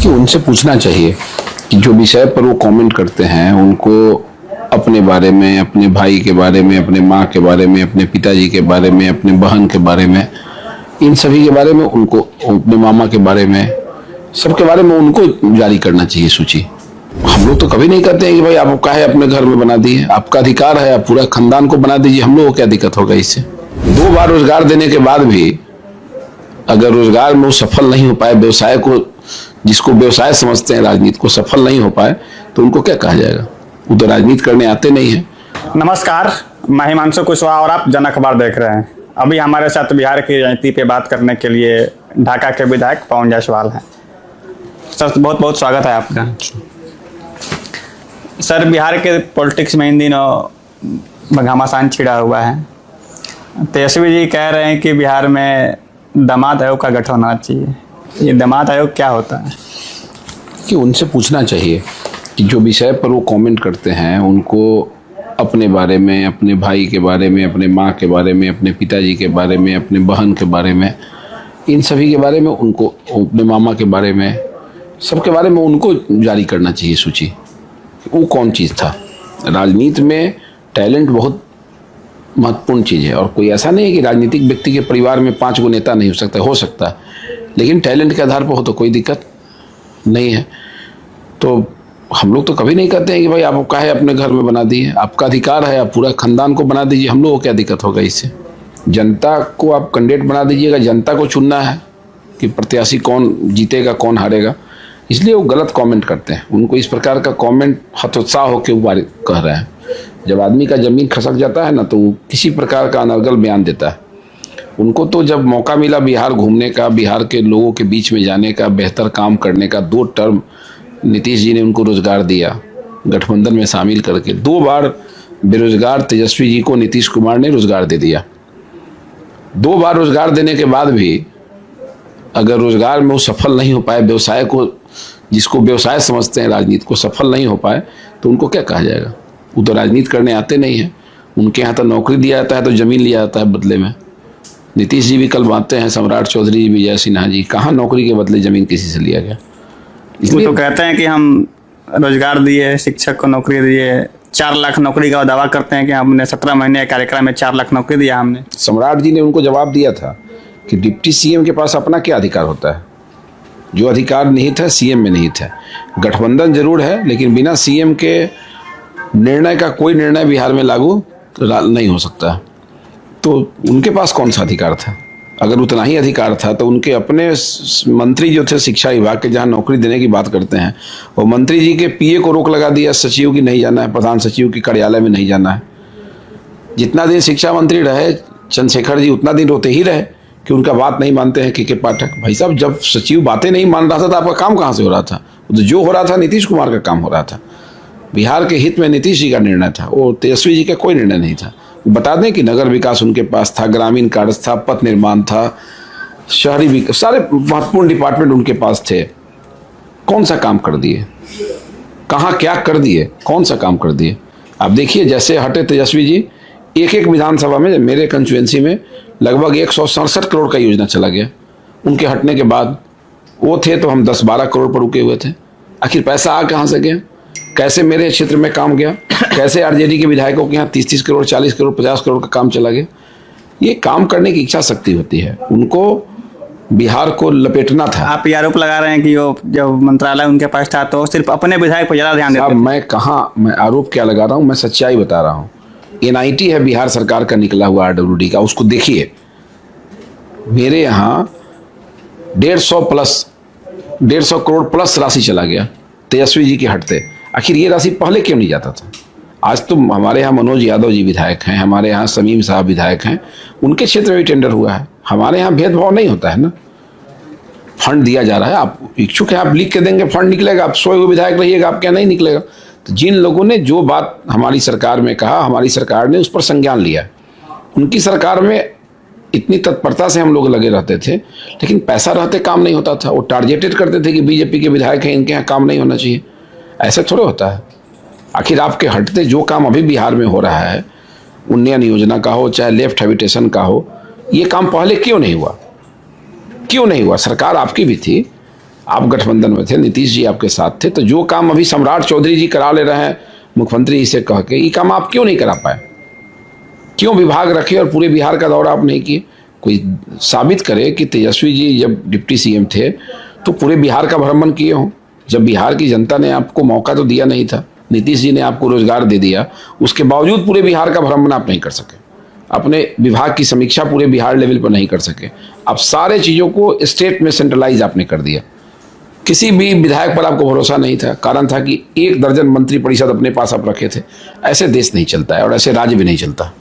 कि उनसे पूछना चाहिए कि जो विषय पर वो कमेंट करते हैं उनको अपने बारे में, अपने भाई के बारे में, अपने माँ के बारे में, अपने पिताजी के बारे में, अपने बहन के बारे में, इन सभी के बारे में उनको, अपने मामा के बारे में, सबके बारे में उनको जारी करना चाहिए सूची। हम लोग तो कभी नहीं कहते हैं कि भाई आप काहे अपने घर में बना दिए, आपका अधिकार है, आप पूरा खानदान को बना दीजिए, हम लोगों को क्या दिक्कत होगा इससे। 2 बार रोजगार देने के बाद भी अगर रोजगार में वो सफल नहीं हो पाए, व्यवसाय को, जिसको व्यवसाय समझते हैं राजनीति को, सफल नहीं हो पाए तो उनको क्या कहा जाएगा? वो तो राजनीति करने आते नहीं है। नमस्कार, मैं हिमांशु कुशवाहा और आप जन अखबार देख रहे हैं। अभी हमारे साथ बिहार की राजनीति पे बात करने के लिए ढाका के विधायक पवन जायसवाल हैं। सर, बहुत बहुत स्वागत है आपका। सर, बिहार के पॉलिटिक्स में इन दिनों घमासान छिड़ा हुआ है। तेजस्वी जी कह रहे हैं कि बिहार में दामाद आयोग का गठन होना चाहिए। ये दामाद आयोग क्या होता है? कि उनसे पूछना चाहिए कि जो विषय पर वो कमेंट करते हैं उनको अपने बारे में, अपने भाई के बारे में, अपने माँ के बारे में, अपने पिताजी के बारे में, अपने बहन के बारे में, इन सभी के बारे में उनको, अपने मामा के बारे में, सबके बारे में उनको जारी करना चाहिए सूची। वो कौन चीज़ था? राजनीति में टैलेंट बहुत महत्वपूर्ण चीज़ है और कोई ऐसा नहीं है कि राजनीतिक व्यक्ति के परिवार में 5 गो नेता नहीं हो सकता है, लेकिन टैलेंट के आधार पर हो तो कोई दिक्कत नहीं है। तो हम लोग तो कभी नहीं कहते हैं कि भाई आप काहे अपने घर में बना दिए, आपका अधिकार है, आप पूरा खानदान को बना दीजिए, हम लोगों को क्या दिक्कत होगा इससे। जनता को आप कैंडिडेट बना दीजिएगा, जनता को चुनना है कि प्रत्याशी कौन जीतेगा कौन हारेगा, इसलिए वो गलत कमेंट करते हैं। उनको इस प्रकार का कमेंट हतोत्साह होकर ऊपर कह रहे हैं। जब आदमी का ज़मीन खसक जाता है ना तो वो किसी प्रकार का अनर्गल बयान देता है। उनको तो जब मौका मिला बिहार घूमने का, बिहार के लोगों के बीच में जाने का, बेहतर काम करने का, 2 टर्म नीतीश जी ने उनको रोजगार दिया गठबंधन में शामिल करके। 2 बार बेरोजगार तेजस्वी जी को नीतीश कुमार ने रोजगार दे दिया। 2 बार रोजगार देने के बाद भी अगर रोजगार में वो सफल नहीं हो पाए, व्यवसाय को, जिसको व्यवसाय समझते हैं राजनीति को, सफल नहीं हो पाए तो उनको क्या कहा जाएगा? वो तो राजनीति करने आते नहीं हैं। उनके यहाँ तो नौकरी दिया जाता है तो जमीन लिया जाता है बदले में। नीतीश जी भी कल बांटते हैं, सम्राट चौधरी जी, विजय सिन्हा जी, कहाँ नौकरी के बदले जमीन किसी से लिया गया? इसलिए तो कहते हैं कि हम रोजगार दिए, शिक्षक को नौकरी दिए, 4 लाख नौकरी का दावा करते हैं कि हमने 17 महीने कार्यक्रम में 4 लाख नौकरी दिया हमने। सम्राट जी ने उनको जवाब दिया था कि डिप्टी सीएम के पास अपना क्या अधिकार होता है? जो अधिकार निहित है सीएम में निहित है। गठबंधन जरूर है लेकिन बिना सीएम के निर्णय का कोई निर्णय बिहार में लागू नहीं हो सकता। तो उनके पास कौन सा अधिकार था? अगर उतना ही अधिकार था तो उनके अपने मंत्री जो थे शिक्षा विभाग के, जहाँ नौकरी देने की बात करते हैं, वो मंत्री जी के पीए को रोक लगा दिया, सचिव की नहीं जाना है, प्रधान सचिव की कार्यालय में नहीं जाना है। जितना दिन शिक्षा मंत्री रहे चंद्रशेखर जी, उतना दिन रोते ही रहे कि उनका बात नहीं मानते हैं के पाठक। भाई साहब, जब सचिव बातें नहीं मान रहा था तो आपका काम कहाँ से हो रहा था? तो जो हो रहा था नीतीश कुमार का काम हो रहा था। बिहार के हित में नीतीश जी का निर्णय था, वो तेजस्वी जी का कोई निर्णय नहीं था। बता दें कि नगर विकास उनके पास था, ग्रामीण कार्य था, पथ निर्माण था, शहरी विकास, सारे महत्वपूर्ण डिपार्टमेंट उनके पास थे। कौन सा काम कर दिए? कहाँ क्या कर दिए? कौन सा काम कर दिए? आप देखिए, जैसे हटे तेजस्वी जी, एक विधानसभा में, मेरे कंस्टिट्यूएंसी में लगभग 167 करोड़ का योजना चला गया। उनके हटने के बाद वो थे तो हम 10-12 करोड़ पर रुके हुए थे। आखिर पैसा आ कहाँ से गया? कैसे मेरे क्षेत्र में काम गया? कैसे आरजेडी के विधायकों के यहाँ 30-30 करोड़, 40 करोड़, 50 करोड़ का काम चला गया? ये काम करने की इच्छा शक्ति होती है, उनको बिहार को लपेटना था। आप ये आरोप लगा रहे हैं कि वो जब मंत्रालय उनके पास था तो सिर्फ अपने विधायक पर ज़्यादा ध्यान देते। मैं आरोप क्या लगा रहा हूँ? मैं सच्चाई बता रहा हूँ। NIT है बिहार सरकार का निकला हुआ RWD का, उसको देखिए। मेरे यहाँ 150 करोड़ प्लस राशि चला गया तेजस्वी जी के हटते। आखिर ये राशि पहले क्यों नहीं जाता था? आज तो हमारे यहाँ मनोज यादव जी विधायक हैं, हमारे यहाँ समीम साहब विधायक हैं, उनके क्षेत्र में भी टेंडर हुआ है। हमारे यहाँ भेदभाव नहीं होता है ना, फंड दिया जा रहा है। आप इच्छुक हैं, आप लिख के देंगे, फंड निकलेगा, आप सोए हुए विधायक रहिएगा, आप क्या नहीं निकलेगा? तो जिन लोगों ने जो बात हमारी सरकार में कहा, हमारी सरकार ने उस पर संज्ञान लिया। उनकी सरकार में इतनी तत्परता से हम लोग लगे रहते थे, लेकिन पैसा रहते काम नहीं होता था। वो टारगेटेड करते थे कि बीजेपी के विधायक हैं, इनके यहाँ काम नहीं होना चाहिए। ऐसे थोड़े होता है। आखिर आपके हटते जो काम अभी बिहार में हो रहा है, उन्नयन योजना का हो चाहे लेफ्ट हैबिटेशन का हो, ये काम पहले क्यों नहीं हुआ? क्यों नहीं हुआ? सरकार आपकी भी थी, आप गठबंधन में थे, नीतीश जी आपके साथ थे, तो जो काम अभी सम्राट चौधरी जी करा ले रहे हैं मुख्यमंत्री जी से कह के, ये काम आप क्यों नहीं करा पाए? क्यों विभाग रखे और पूरे बिहार का दौरा आप नहीं किए? कोई साबित करे कि तेजस्वी जी जब डिप्टी सीएम थे तो पूरे बिहार का भ्रमण किए हों। जब बिहार की जनता ने आपको मौका तो दिया नहीं था, नीतीश जी ने आपको रोजगार दे दिया, उसके बावजूद पूरे बिहार का भ्रमण आप नहीं कर सके, अपने विभाग की समीक्षा पूरे बिहार लेवल पर नहीं कर सके। आप सारे चीज़ों को स्टेट में सेंट्रलाइज आपने कर दिया। किसी भी विधायक पर आपको भरोसा नहीं था, कारण था कि 1 दर्जन मंत्री परिषद अपने पास आप रखे थे। ऐसे देश नहीं चलता है और ऐसे राज्य भी नहीं चलता।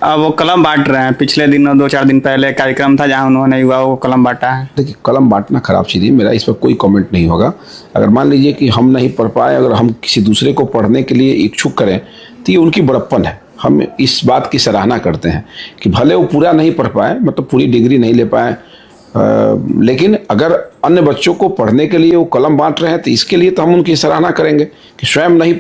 अब वो कलम बांट रहे हैं। पिछले दिनों 2-4 दिन पहले कार्यक्रम था जहां उन्होंने युवाओं को कलम बांटा है। देखिए, कलम बांटना खराब चीज़ है, मेरा इस पर कोई कमेंट नहीं होगा। अगर मान लीजिए कि हम नहीं पढ़ पाए, अगर हम किसी दूसरे को पढ़ने के लिए इच्छुक करें तो ये उनकी बड़प्पन है। हम इस बात की सराहना करते हैं कि भले वो पूरा नहीं पढ़ पाए, मतलब पूरी डिग्री नहीं ले पाए, लेकिन अगर अन्य बच्चों को पढ़ने के लिए वो कलम बांट रहे हैं तो इसके लिए तो हम उनकी सराहना करेंगे कि स्वयं नहीं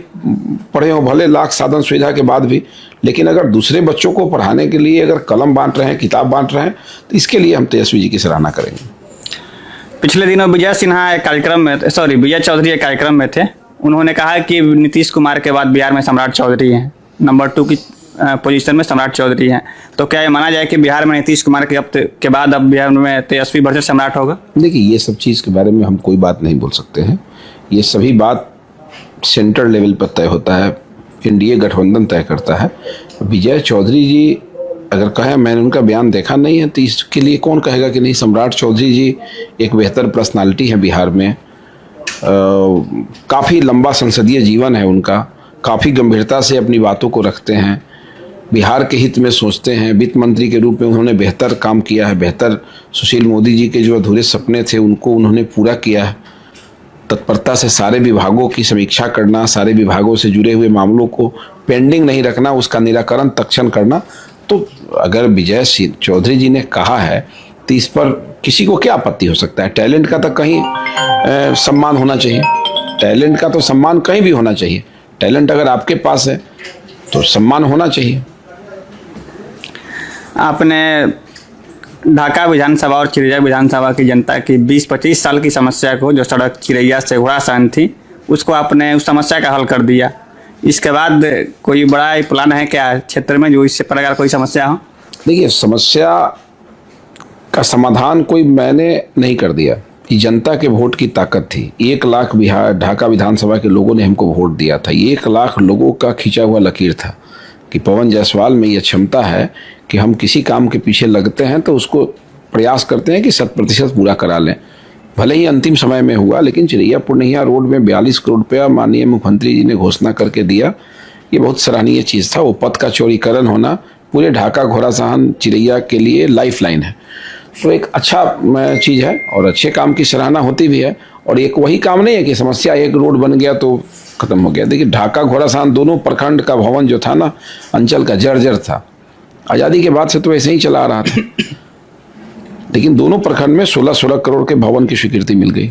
पढ़े हो, भले लाख साधन सुविधा के बाद भी, लेकिन अगर दूसरे बच्चों को पढ़ाने के लिए अगर कलम बांट रहे हैं, किताब बांट रहे हैं, तो इसके लिए हम तेजस्वी जी की सराहना करेंगे। पिछले दिनों विजय चौधरी एक कार्यक्रम में थे। उन्होंने कहा कि नीतीश कुमार के बाद बिहार में सम्राट चौधरी हैं, नंबर 2 की पोजीशन में सम्राट चौधरी हैं। तो क्या ये माना जाए कि बिहार में नीतीश कुमार के बाद अब बिहार में तेजस्वी वर्सेस सम्राट होगा? देखिए, ये सब चीज़ के बारे में हम कोई बात नहीं बोल सकते हैं। ये सभी बात सेंट्रल लेवल पर तय होता है, एनडीए गठबंधन तय करता है। विजय चौधरी जी अगर कहें, मैंने उनका बयान देखा नहीं है, तो इसके लिए कौन कहेगा कि नहीं? सम्राट चौधरी जी एक बेहतर पर्सनालिटी है बिहार में, काफ़ी लंबा संसदीय जीवन है उनका, काफ़ी गंभीरता से अपनी बातों को रखते हैं, बिहार के हित में सोचते हैं। वित्त मंत्री के रूप में उन्होंने बेहतर काम किया है, बेहतर सुशील मोदी जी के जो अधूरे सपने थे उनको उन्होंने पूरा किया है। तत्परता से सारे विभागों की समीक्षा करना, सारे विभागों से जुड़े हुए मामलों को पेंडिंग नहीं रखना, उसका निराकरण तत्क्षण करना। तो अगर विजय चौधरी जी ने कहा है तो इस पर किसी को क्या आपत्ति हो सकता है? टैलेंट का तो कहीं सम्मान होना चाहिए, टैलेंट का तो सम्मान कहीं भी होना चाहिए। टैलेंट अगर आपके पास है तो सम्मान होना चाहिए। आपने ढाका विधानसभा और चिरैया विधानसभा की जनता की 20-25 साल की समस्या को, जो सड़क चिरैया से घोड़ासान थी, उसको आपने उस समस्या का हल कर दिया। इसके बाद कोई बड़ा प्लान है क्या क्षेत्र में जो इससे प्रकार कोई समस्या हो? देखिए, समस्या का समाधान कोई मैंने नहीं कर दिया, ये जनता के वोट की ताकत थी। 1 लाख ढाका विधानसभा के लोगों ने हमको वोट दिया था। 1 लाख लोगों का खींचा हुआ लकीर था कि पवन जायसवाल में यह क्षमता है कि हम किसी काम के पीछे लगते हैं तो उसको प्रयास करते हैं कि 100% पूरा करा लें। भले ही अंतिम समय में हुआ, लेकिन चिरैया पूर्णिया रोड में 42 करोड़ रुपया माननीय मुख्यमंत्री जी ने घोषणा करके दिया। ये बहुत सराहनीय चीज़ था। वो पथ का चौड़ीकरण होना पूरे ढाका घोड़ासान चिरैया के लिए लाइफ लाइन है, तो एक अच्छा चीज़ है और अच्छे काम की सराहना होती भी है। और एक वही काम नहीं है कि समस्या एक रोड बन गया तो खत्म हो गया। देखिए, ढाका घोड़ासान दोनों प्रखंड का भवन जो था ना, अंचल का जर्जर था। आज़ादी के बाद से तो ऐसे ही चला आ रहा था, लेकिन दोनों प्रखंड में 16-16 करोड़ के भवन की स्वीकृति मिल गई।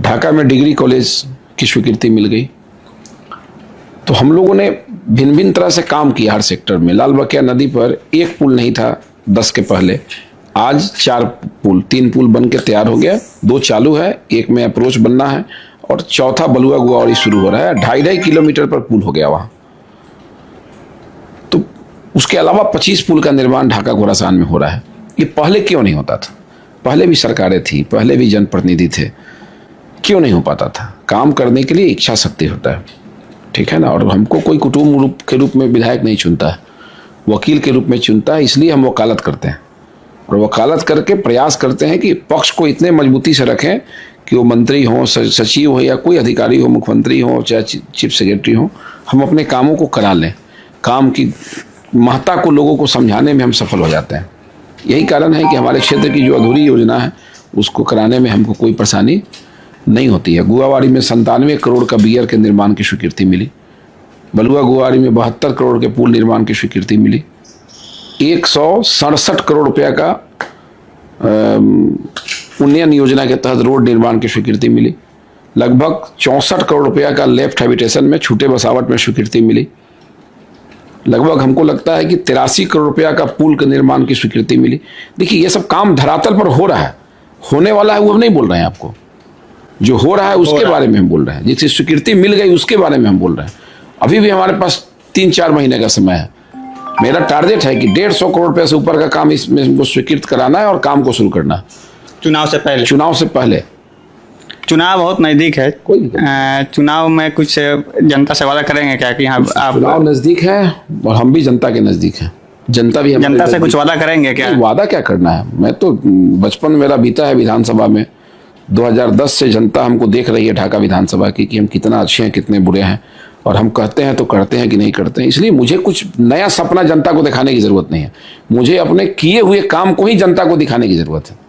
ढाका में डिग्री कॉलेज की स्वीकृति मिल गई। तो हम लोगों ने भिन्न भिन्न तरह से काम किया हर सेक्टर में। लाल बकिया नदी पर एक पुल नहीं था 10 के पहले, आज 4 पुल, 3 पुल बन के तैयार हो गया, 2 चालू है, एक में अप्रोच बनना है और चौथा बलुआ गुआवड़ी शुरू हो रहा है। 2.5 किलोमीटर पर पुल हो गया वहाँ। तो उसके अलावा 25 पुल का निर्माण ढाका घोड़ासान में हो रहा है। ये पहले क्यों नहीं होता था? पहले भी सरकारें थी, पहले भी जनप्रतिनिधि थे, क्यों नहीं हो पाता था? काम करने के लिए इच्छा शक्ति होता है, ठीक है ना। और हमको कोई कुटुंब के रूप में विधायक नहीं चुनता है, वकील के रूप में चुनता है। इसलिए हम वकालत करते हैं और वकालत करके प्रयास करते हैं कि पक्ष को इतने मजबूती से रखें कि वो मंत्री हो, सचिव हो या कोई अधिकारी हो, मुख्यमंत्री हो चाहे चीफ सेक्रेटरी हो, हम अपने कामों को करा लें। काम की महत्ता को लोगों को समझाने में हम सफल हो जाते हैं। यही कारण है कि हमारे क्षेत्र की जो अधूरी योजना है उसको कराने में हमको कोई परेशानी नहीं होती है। गुआवाड़ी में 97 करोड़ का बीयर के निर्माण की स्वीकृति मिली। बलुआ गुआवाड़ी में 72 करोड़ के पुल निर्माण की स्वीकृति मिली। 167 करोड़ रुपया का उन्नयन योजना के तहत रोड निर्माण की स्वीकृति मिली। लगभग 64 करोड़ रुपया का लेफ्ट हैबिटेशन में छूटे बसावट में स्वीकृति मिली। लगभग हमको लगता है कि 83 करोड़ रुपया का पुल के निर्माण की स्वीकृति मिली। देखिए, ये सब काम धरातल पर हो रहा है, होने वाला है वो हम नहीं बोल रहे हैं आपको, जो हो रहा है उसके बारे में हम बोल रहे हैं, जिसकी स्वीकृति मिल गई उसके बारे में हम बोल रहे हैं। अभी भी हमारे पास 3-4 महीने का समय है। मेरा टारगेट है कि 150 करोड़ रुपए से ऊपर का काम इसमें हमको स्वीकृत कराना है और काम को शुरू करना है चुनाव से पहले? चुनाव से पहले। चुनाव बहुत नजदीक है, कोई दिक्कत नहीं। चुनाव में कुछ जनता से वादा करेंगे क्या कि हाँ आप चुनाव नजदीक है और हम भी जनता के नजदीक हैं, जनता भी हमारे जनता से नजदीक कुछ वादा करेंगे क्या? नहीं, वादा क्या करना है। मैं तो बचपन मेरा बीता है विधानसभा में। 2010 से जनता हमको देख रही है ढाका विधानसभा की कि हम कितना अच्छे हैं कितने बुरे हैं, और हम कहते हैं तो करते हैं कि नहीं करते हैं। इसलिए मुझे कुछ नया सपना जनता को दिखाने की जरूरत नहीं है, मुझे अपने किए हुए काम को ही जनता को दिखाने की जरूरत है।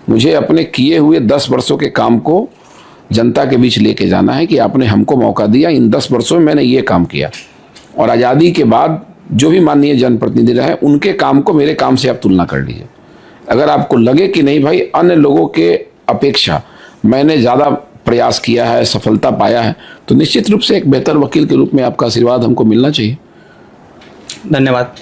मुझे अपने किए हुए 10 वर्षों के काम को जनता के बीच लेके जाना है कि आपने हमको मौका दिया, इन 10 वर्षों में मैंने ये काम किया। और आज़ादी के बाद जो भी माननीय जनप्रतिनिधि रहे उनके काम को मेरे काम से आप तुलना कर लीजिए। अगर आपको लगे कि नहीं भाई अन्य लोगों के अपेक्षा मैंने ज़्यादा प्रयास किया है, सफलता पाया है, तो निश्चित रूप से एक बेहतर वकील के रूप में आपका आशीर्वाद हमको मिलना चाहिए। धन्यवाद।